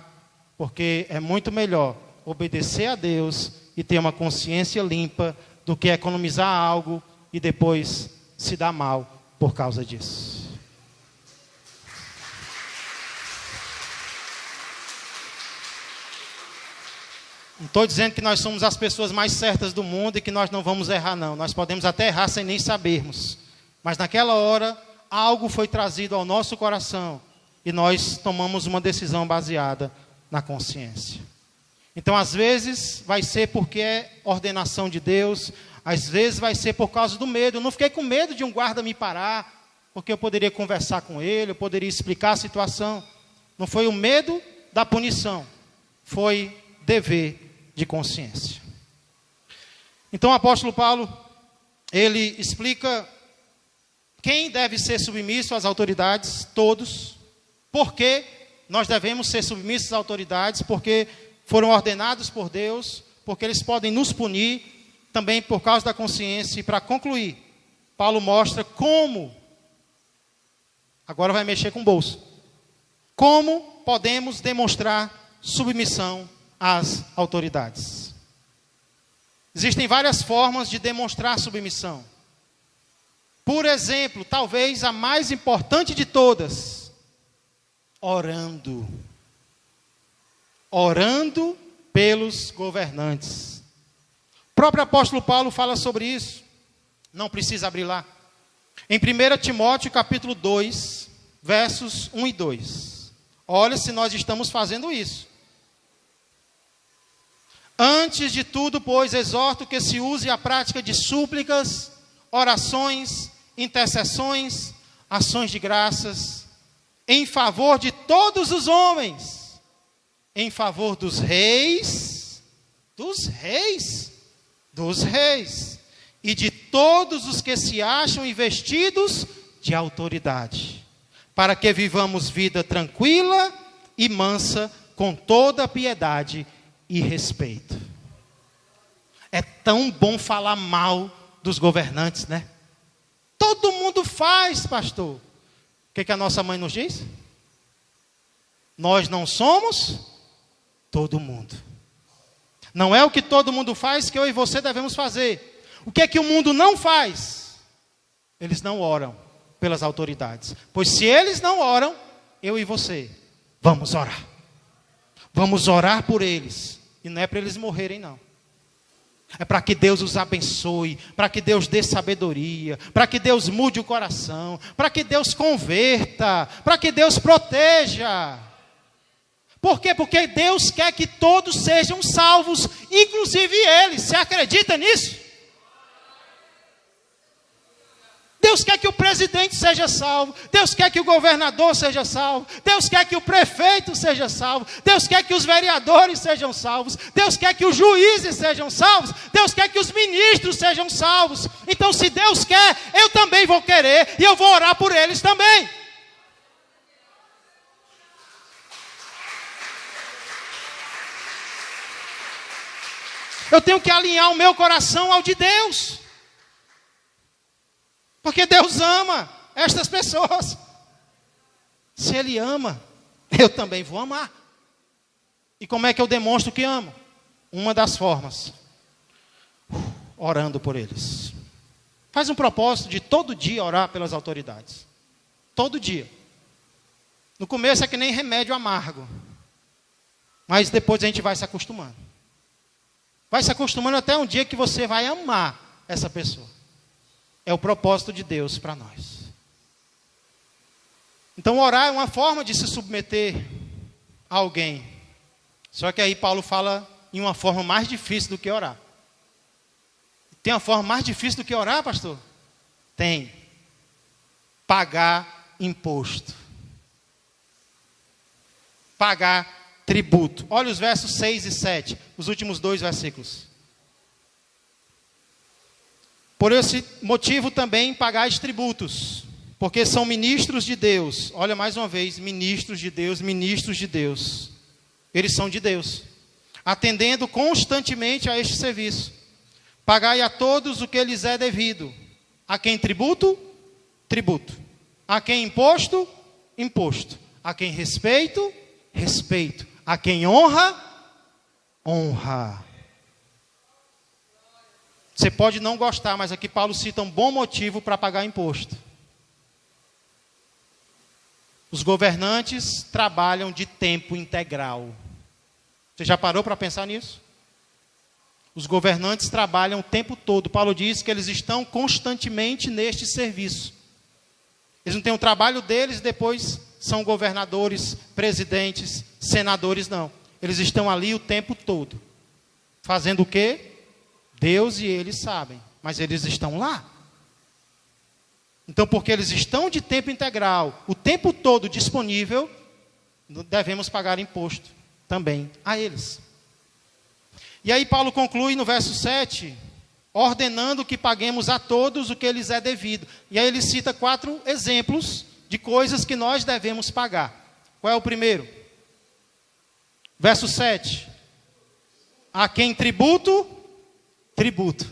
porque é muito melhor obedecer a Deus e ter uma consciência limpa do que economizar algo e depois se dar mal por causa disso. Não estou dizendo que nós somos as pessoas mais certas do mundo e que nós não vamos errar, não. Nós podemos até errar sem nem sabermos. Mas naquela hora, algo foi trazido ao nosso coração e nós tomamos uma decisão baseada na consciência. Então, às vezes, vai ser porque é ordenação de Deus, às vezes vai ser por causa do medo. Eu não fiquei com medo de um guarda me parar, porque eu poderia conversar com ele, eu poderia explicar a situação. Não foi o medo da punição, foi dever de consciência. Então o apóstolo Paulo, ele explica quem deve ser submisso às autoridades, todos. Por que nós devemos ser submissos às autoridades? Porque foram ordenados por Deus, porque eles podem nos punir, também por causa da consciência. E para concluir, Paulo mostra como, agora vai mexer com o bolso, como podemos demonstrar submissão às autoridades. Existem várias formas de demonstrar submissão. Por exemplo, talvez a mais importante de todas, orando. Orando pelos governantes. O próprio apóstolo Paulo fala sobre isso. Não precisa abrir lá. Em 1 Timóteo capítulo 2, versos 1 e 2. Olha se nós estamos fazendo isso. Antes de tudo, pois, exorto que se use a prática de súplicas, orações, intercessões, ações de graças, em favor de todos os homens, em favor dos reis, e de todos os que se acham investidos de autoridade, para que vivamos vida tranquila e mansa, com toda piedade e respeito. É tão bom falar mal dos governantes, né? Todo mundo faz, pastor. O que a nossa mãe nos diz? Nós não somos todo mundo. Não é o que todo mundo faz que eu e você devemos fazer. O que o mundo não faz? Eles não oram pelas autoridades. Pois se eles não oram, eu e você vamos orar. Vamos orar por eles. E não é para eles morrerem, não. É para que Deus os abençoe, para que Deus dê sabedoria, para que Deus mude o coração, para que Deus converta, para que Deus proteja. Por quê? Porque Deus quer que todos sejam salvos, inclusive eles. Você acredita nisso? Deus quer que o presidente seja salvo. Deus quer que o governador seja salvo. Deus quer que o prefeito seja salvo. Deus quer que os vereadores sejam salvos. Deus quer que os juízes sejam salvos. Deus quer que os ministros sejam salvos. Então, se Deus quer, eu também vou querer. E eu vou orar por eles também. Eu tenho que alinhar o meu coração ao de Deus. Porque Deus ama estas pessoas. Se Ele ama, eu também vou amar. E como é que eu demonstro que amo? Uma das formas, orando por eles. Faz um propósito de todo dia orar pelas autoridades. Todo dia. No começo é que nem remédio amargo. Mas depois a gente vai se acostumando. Vai se acostumando até um dia que você vai amar essa pessoa. É o propósito de Deus para nós. Então orar é uma forma de se submeter a alguém. Só que aí Paulo fala em uma forma mais difícil do que orar. Tem uma forma mais difícil do que orar, pastor? Tem. Pagar imposto. Pagar tributo. Olha os versos 6 e 7, os últimos 2 versículos. Por esse motivo também pagais tributos, porque são ministros de Deus. Olha mais uma vez, ministros de Deus, ministros de Deus. Eles são de Deus. Atendendo constantemente a este serviço. Pagai a todos o que lhes é devido. A quem tributo? Tributo. A quem imposto? Imposto. A quem respeito? Respeito. A quem honra? Honra. Você pode não gostar, mas aqui Paulo cita um bom motivo para pagar imposto. Os governantes trabalham de tempo integral. Você já parou para pensar nisso? Os governantes trabalham o tempo todo. Paulo diz que eles estão constantemente neste serviço. Eles não têm o trabalho deles e depois são governadores, presidentes, senadores, não. Eles estão ali o tempo todo. Fazendo o quê? Deus e eles sabem, mas eles estão lá. Então, porque eles estão de tempo integral, o tempo todo disponível, devemos pagar imposto também a eles. E aí Paulo conclui no verso 7, ordenando que paguemos a todos o que lhes é devido. E aí ele cita 4 exemplos de coisas que nós devemos pagar. Qual é o primeiro? Verso 7. A quem tributo, tributo.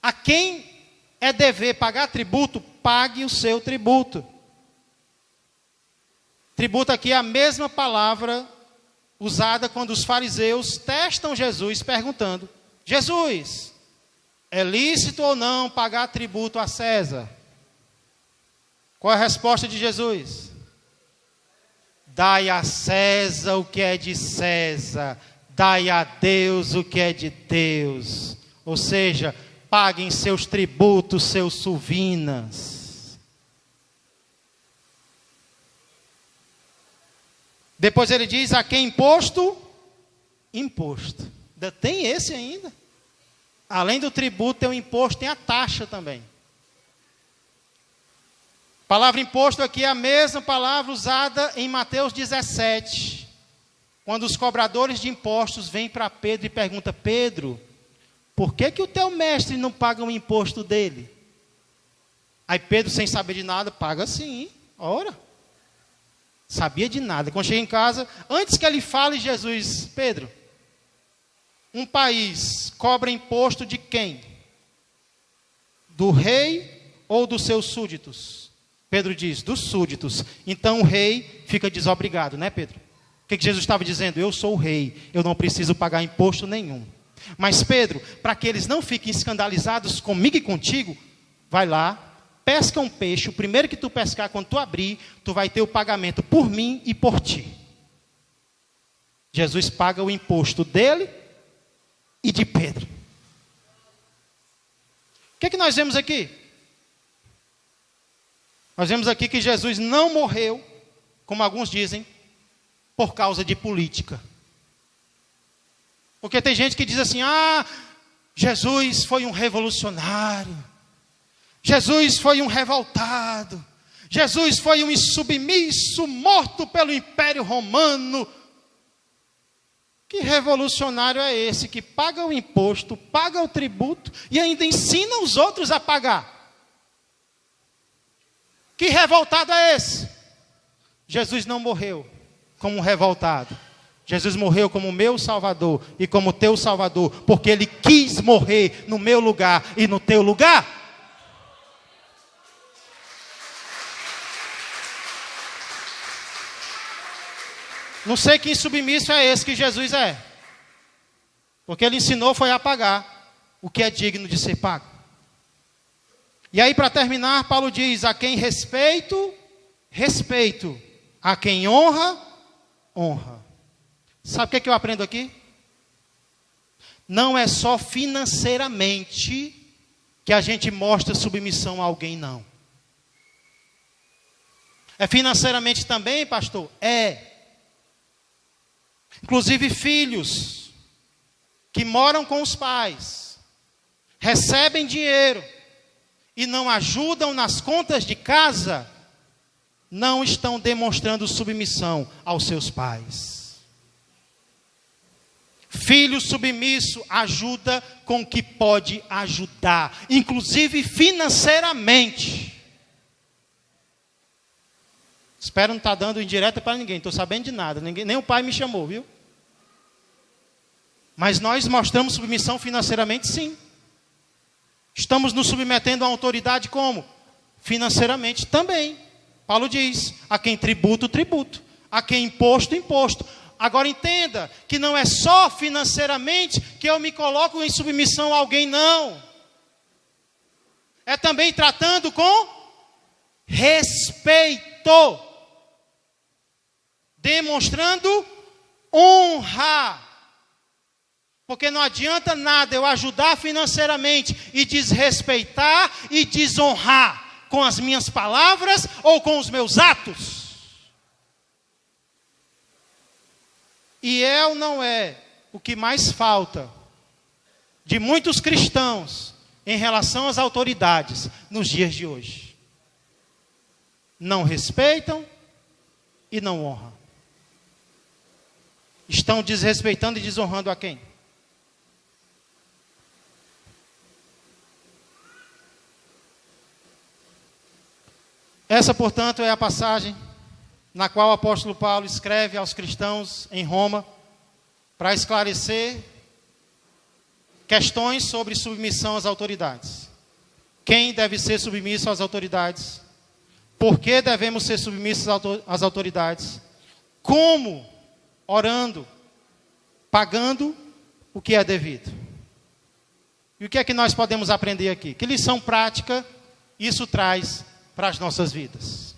A quem é dever pagar tributo, pague o seu tributo. Tributo aqui é a mesma palavra usada quando os fariseus testam Jesus perguntando: Jesus, é lícito ou não pagar tributo a César? Qual é a resposta de Jesus? Dai a César o que é de César, dai a Deus o que é de Deus. Ou seja, paguem seus tributos, seus suvinas. Depois ele diz: a quem imposto? Imposto. Ainda tem esse ainda. Além do tributo, tem o imposto, tem a taxa também. A palavra imposto aqui é a mesma palavra usada em Mateus 17. Quando os cobradores de impostos vêm para Pedro e perguntam: Pedro, por que o teu mestre não paga o imposto dele? Aí Pedro, sem saber de nada, paga sim. Ora, sabia de nada. Quando chega em casa, antes que ele fale, Jesus: Pedro, um país cobra imposto de quem? Do rei ou dos seus súditos? Pedro diz: dos súditos. Então o rei fica desobrigado, né, Pedro? O que Jesus estava dizendo? Eu sou o rei, eu não preciso pagar imposto nenhum. Mas Pedro, para que eles não fiquem escandalizados comigo e contigo, vai lá, pesca um peixe, o primeiro que tu pescar, quando tu abrir, tu vai ter o pagamento por mim e por ti. Jesus paga o imposto dele e de Pedro. O que nós vemos aqui? Nós vemos aqui que Jesus não morreu, como alguns dizem, por causa de política. Porque tem gente que diz assim: Jesus foi um revolucionário, Jesus foi um revoltado, Jesus foi um insubmisso, morto pelo Império Romano. Que revolucionário é esse que paga o imposto, paga o tributo e ainda ensina os outros a pagar? Que revoltado é esse? Jesus não morreu como um revoltado. Jesus morreu como meu Salvador e como teu Salvador, porque Ele quis morrer no meu lugar e no teu lugar. Não sei que insubmisso é esse que Jesus é. Porque Ele ensinou foi a pagar o que é digno de ser pago. E aí, para terminar, Paulo diz: a quem respeito, respeito. A quem honra, honra. Sabe o que eu aprendo aqui? Não é só financeiramente que a gente mostra submissão a alguém, não. É financeiramente também, pastor? É. Inclusive filhos que moram com os pais, recebem dinheiro e não ajudam nas contas de casa, não estão demonstrando submissão aos seus pais. Filho submisso ajuda com o que pode ajudar, inclusive financeiramente. Espero não estar dando indireta para ninguém, estou sabendo de nada, nem o pai me chamou, viu? Mas nós mostramos submissão financeiramente, sim. Estamos nos submetendo à autoridade como? Financeiramente também. Paulo diz: a quem tributo, tributo. A quem imposto, imposto. Agora entenda que não é só financeiramente que eu me coloco em submissão a alguém, não. É também tratando com respeito. Demonstrando honra. Porque não adianta nada eu ajudar financeiramente e desrespeitar e desonrar com as minhas palavras ou com os meus atos. E é ou não é o que mais falta de muitos cristãos em relação às autoridades nos dias de hoje? Não respeitam e não honram. Estão desrespeitando e desonrando a quem? Essa, portanto, é a passagem na qual o apóstolo Paulo escreve aos cristãos em Roma para esclarecer questões sobre submissão às autoridades. Quem deve ser submisso às autoridades? Por que devemos ser submissos às autoridades? Como? Orando, pagando o que é devido. E o que é que nós podemos aprender aqui? Que lição prática isso traz para as nossas vidas?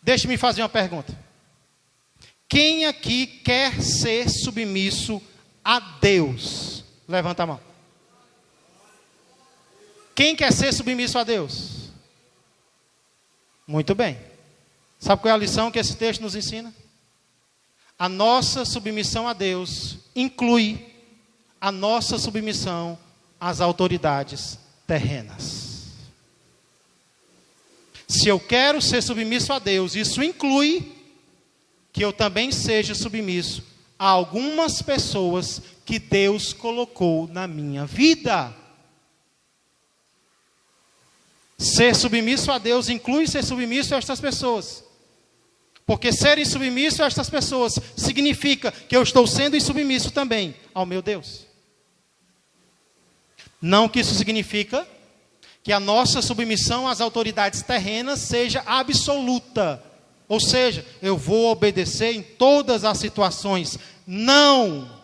Deixe-me fazer uma pergunta. Quem aqui quer ser submisso a Deus? Levanta a mão. Quem quer ser submisso a Deus? Muito bem. Sabe qual é a lição que esse texto nos ensina? A nossa submissão a Deus inclui a nossa submissão às autoridades terrenas. Se eu quero ser submisso a Deus, isso inclui que eu também seja submisso a algumas pessoas que Deus colocou na minha vida. Ser submisso a Deus inclui ser submisso a estas pessoas. Porque serem submisso a estas pessoas significa que eu estou sendo insubmisso também ao meu Deus. Não que isso significa que a nossa submissão às autoridades terrenas seja absoluta. Ou seja, eu vou obedecer em todas as situações. Não!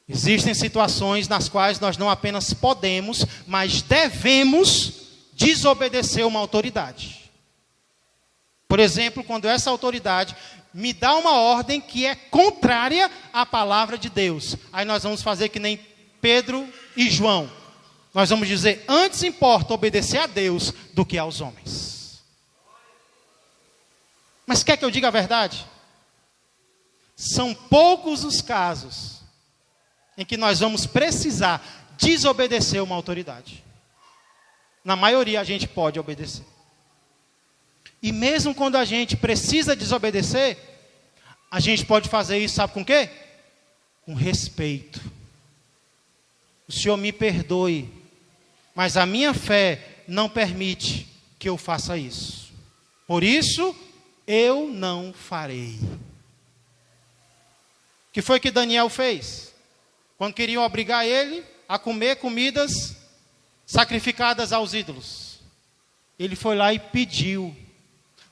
Existem situações nas quais nós não apenas podemos, mas devemos desobedecer uma autoridade. Por exemplo, quando essa autoridade me dá uma ordem que é contrária à palavra de Deus. Aí nós vamos fazer que nem Pedro e João. Nós vamos dizer, antes importa obedecer a Deus do que aos homens. Mas quer que eu diga a verdade? São poucos os casos em que nós vamos precisar desobedecer uma autoridade. Na maioria a gente pode obedecer. E mesmo quando a gente precisa desobedecer, a gente pode fazer isso, sabe com o quê? Com respeito. O Senhor me perdoe, mas a minha fé não permite que eu faça isso. Por isso, eu não farei. O que foi que Daniel fez? Quando queriam obrigar ele a comer comidas sacrificadas aos ídolos. Ele foi lá e pediu: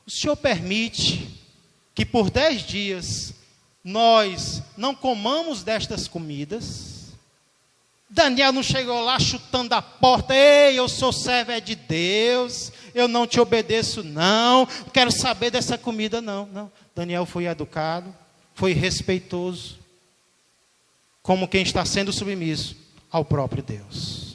o Senhor permite que por 10 dias nós não comamos destas comidas? Daniel não chegou lá chutando a porta: ei, eu sou servo de Deus, eu não te obedeço não quero saber dessa comida não. Daniel foi educado, foi respeitoso, como quem está sendo submisso ao próprio Deus.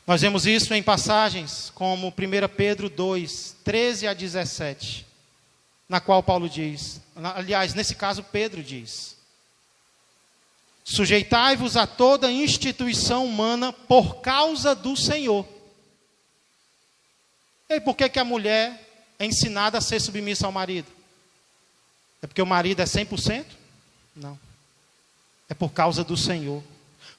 Nós vemos isso em passagens como 1 Pedro 2, 13 a 17, na qual Paulo diz, aliás, nesse caso Pedro diz: sujeitai-vos a toda instituição humana por causa do Senhor. E por que a mulher é ensinada a ser submissa ao marido? É porque o marido é 100%? Não. É por causa do Senhor.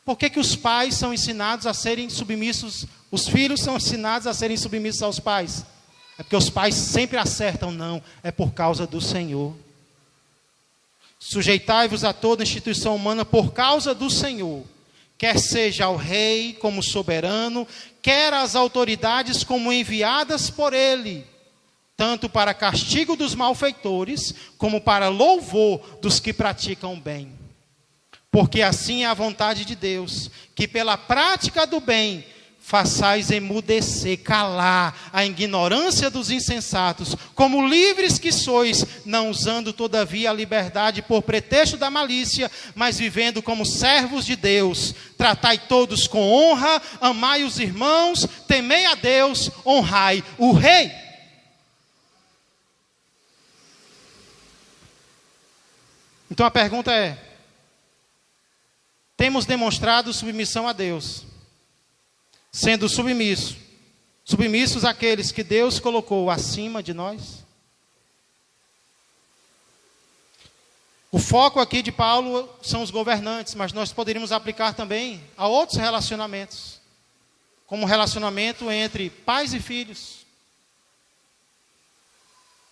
Por que os pais são ensinados a serem submissos, os filhos são ensinados a serem submissos aos pais? É porque os pais sempre acertam? Não, é por causa do Senhor. Sujeitai-vos a toda instituição humana por causa do Senhor, quer seja ao rei como soberano, quer às autoridades como enviadas por ele, tanto para castigo dos malfeitores, como para louvor dos que praticam o bem. Porque assim é a vontade de Deus, que pela prática do bem façais emudecer, calar a ignorância dos insensatos, como livres que sois, não usando todavia a liberdade por pretexto da malícia, mas vivendo como servos de Deus. Tratai todos com honra, amai os irmãos, temei a Deus, honrai o rei. Então a pergunta é: temos demonstrado submissão a Deus, sendo submissos àqueles que Deus colocou acima de nós? O foco aqui de Paulo são os governantes, mas nós poderíamos aplicar também a outros relacionamentos, como o relacionamento entre pais e filhos,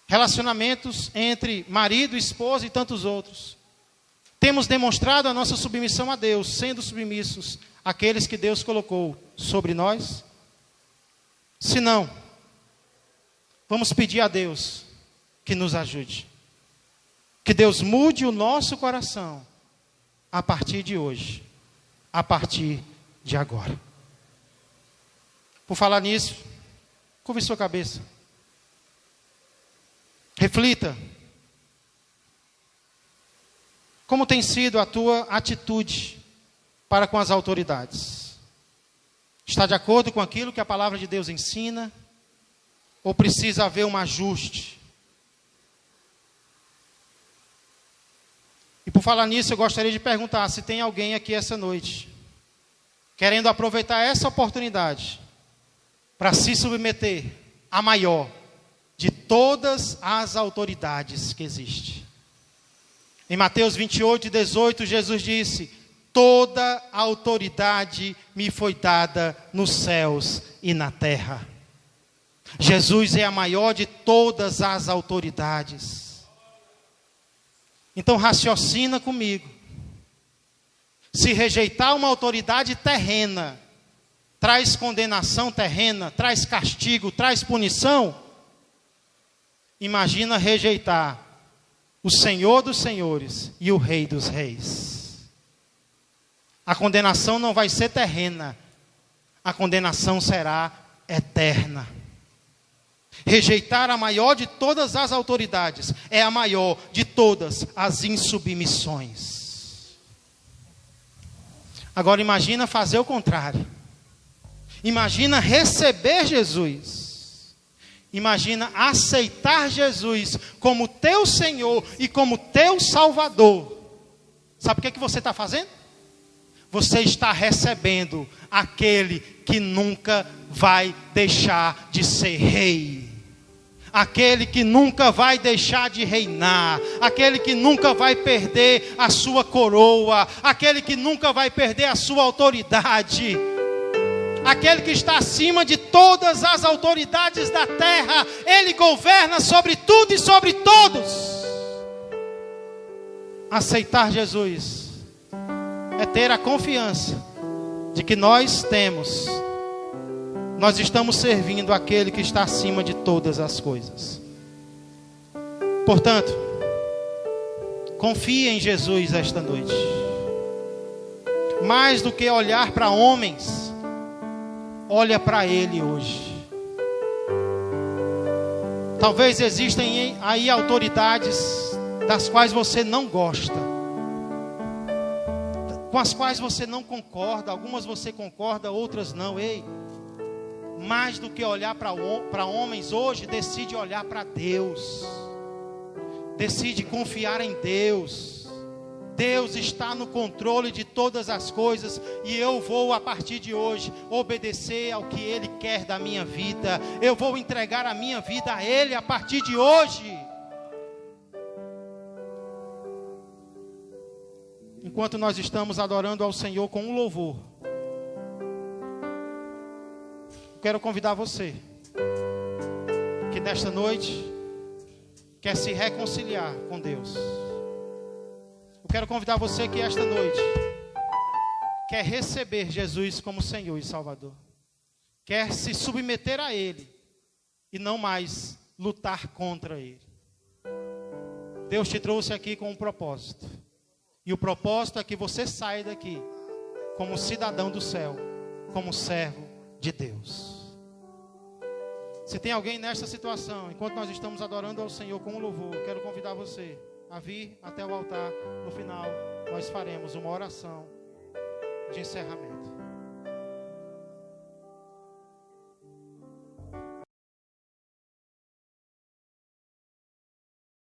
relacionamentos entre marido, esposa e tantos outros. Temos demonstrado a nossa submissão a Deus, sendo submissos àqueles que Deus colocou sobre nós? Se não, vamos pedir a Deus que nos ajude. Que Deus mude o nosso coração a partir de hoje, a partir de agora. Por falar nisso, curve sua cabeça. Reflita. Como tem sido a tua atitude para com as autoridades? Está de acordo com aquilo que a palavra de Deus ensina? Ou precisa haver um ajuste? E por falar nisso, eu gostaria de perguntar se tem alguém aqui essa noite, querendo aproveitar essa oportunidade, para se submeter à maior de todas as autoridades que existe. Em Mateus 28:18, Jesus disse: toda a autoridade me foi dada nos céus e na terra. Jesus é a maior de todas as autoridades. Então raciocina comigo. Se rejeitar uma autoridade terrena traz condenação terrena, traz castigo, traz punição, imagina rejeitar o Senhor dos senhores e o Rei dos reis. A condenação não vai ser terrena, a condenação será eterna. Rejeitar a maior de todas as autoridades é a maior de todas as insubmissões. Agora imagina fazer o contrário. Imagina receber Jesus. Imagina aceitar Jesus como teu Senhor e como teu Salvador. Sabe o que você está fazendo? Você está recebendo aquele que nunca vai deixar de ser rei. Aquele que nunca vai deixar de reinar. Aquele que nunca vai perder a sua coroa. Aquele que nunca vai perder a sua autoridade. Aquele que está acima de todas as autoridades da terra. Ele governa sobre tudo e sobre todos. Aceitar Jesus é ter a confiança de que nós estamos servindo aquele que está acima de todas as coisas. Portanto, confie em Jesus esta noite. Mais do que olhar para homens, olha para Ele hoje. Talvez existem aí autoridades das quais você não gosta, com as quais você não concorda. Algumas você concorda, outras não. Ei, mais do que olhar para homens hoje, decide olhar para Deus. Decide confiar em Deus. Deus está no controle de todas as coisas. E eu vou, a partir de hoje, obedecer ao que Ele quer da minha vida. Eu vou entregar a minha vida a Ele a partir de hoje. Enquanto nós estamos adorando ao Senhor com um louvor, quero convidar você que nesta noite quer se reconciliar com Deus. Eu quero convidar você que esta noite quer receber Jesus como Senhor e Salvador. Quer se submeter a Ele e não mais lutar contra Ele. Deus te trouxe aqui com um propósito. E o propósito é que você saia daqui como cidadão do céu, como servo de Deus. Se tem alguém nesta situação, enquanto nós estamos adorando ao Senhor com louvor, quero convidar você a vir até o altar. No final, nós faremos uma oração de encerramento.